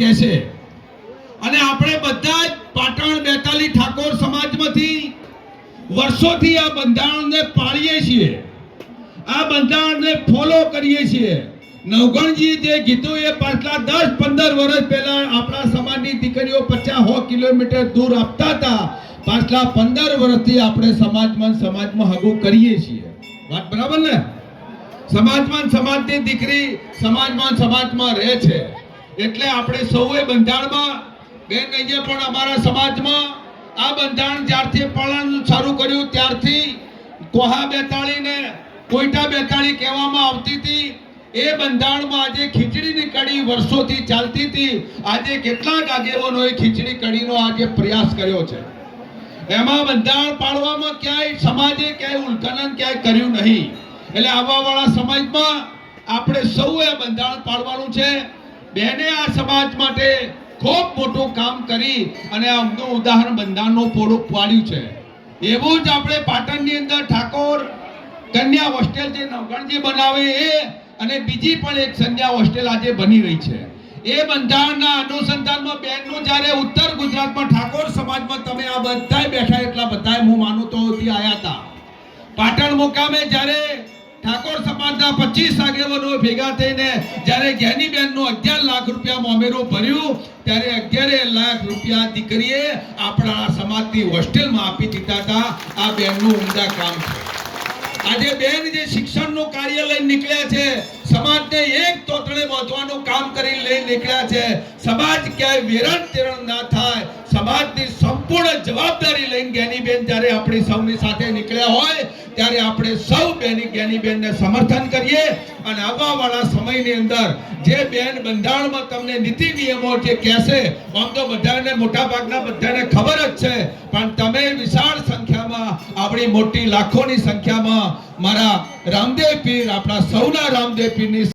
કહેશે। અને આપણે બધા જ પાટણ 42 ઠાકોર સમાજમાંથી વર્ષોથી આ બંધારણને પાળીએ છીએ, આ બંધારણને ફોલો કરીએ છીએ। નવગણજી જે કીધું એ પાછલા 10-15 વર્ષ પહેલા આપણા સમાજની દીકરીઓ 50-100 કિલોમીટર દૂર આપતા હતા, પાછલા 15 વર્ષથી આપણે સમાજમાં હગું કરીએ છીએ। વાત બરાબર ને? સમાજની દીકરી સમાજમાં રહે છે, એટલે આપણે સૌએ બંધારણમાં બેન અહીંયા પણ અમારા સમાજમાં આ બંધારણ જ્યારથી પાળવાનું શરૂ કર્યું ત્યારથી કોહા 42 ને કોઈટા 42 કહેવામાં આવતી હતી। એ બંધારણમાં આજે ખીચડીની કડી વર્ષોથી ચાલતી હતી। આજે કેટલાક આગેવાનોએ ખીચડી કડીનો આજે પ્રયાસ કર્યો છે। એમાં બંધારણ પાળવામાં ક્યાંય સમાજે ક્યાંય ઉલ્લંઘન ક્યાંય કર્યું નહીં। એટલે આવાવાળા સમાજમાં આપણે સૌએ બંધારણ પાળવાનું છે। બેને આ સમાજ માટે ખૂબ મોટું કામ કરી અને આમનું ઉદાહરણ બંધારણનું પૂરું પાડ્યું છે। એવું જ આપણે પાટણની અંદર ઠાકોર કન્યા હોસ્ટેલ જે નવગણજી બનાવે એ અને બીજી પણ એક કન્યા હોસ્ટેલ આજે બની રહી છે। એ બંધારણના અનુસંધાનમાં બેનનું જ્યારે ઉત્તર ગુજરાતમાં ઠાકોર સમાજમાં તમે આ બધાય બેઠા એટલા બધાય હું માનું તો આવ્યા હતા। પાટણ મુકામે જ્યારે ઠાકોર સમાજના 25 આગેવાનો ભેગા થઈને જ્યારે જ્ઞાનીબેનનું 11 લાખ રૂપિયા મોમેરું ભર્યું ત્યારે 11 લાખ રૂપિયા દીકરીએ આપણા સમાજની હોસ્ટેલમાં આપી દીધા હતા। આ બેનનું ઉમદા કામ છે। આજે બેન જે શિક્ષણનું કાર્ય લઈને નીકળ્યા છે, સમાજને એક તોતણે બાંધવાનું કામ કરી લઈને નીકળ્યા છે। સમાજ ક્યાંય વેરણ તેરણ ના થાય, સમાજની સંપૂર્ણ જવાબદારી લઈને જ્ઞાનીબેન જ્યારે આપણી સૌની સાથે નીકળ્યા હોય ત્યારે આપણે સૌ જ્ઞાનીબેનને સમર્થન કરીએ। અને આવવાવાળા સમયની અંદર જે બેન બંધારણમાં તમને નીતિ નિયમો જે કહેશે, આમ તો બધાને મોટા ભાગના બધાને ખબર જ છે, પણ તમે વિશાળ સંખ્યામાં આપણી મોટી લાખોની સંખ્યામાં મારા રામદેવ પીર, આપણા સૌના રામદેવ પીરની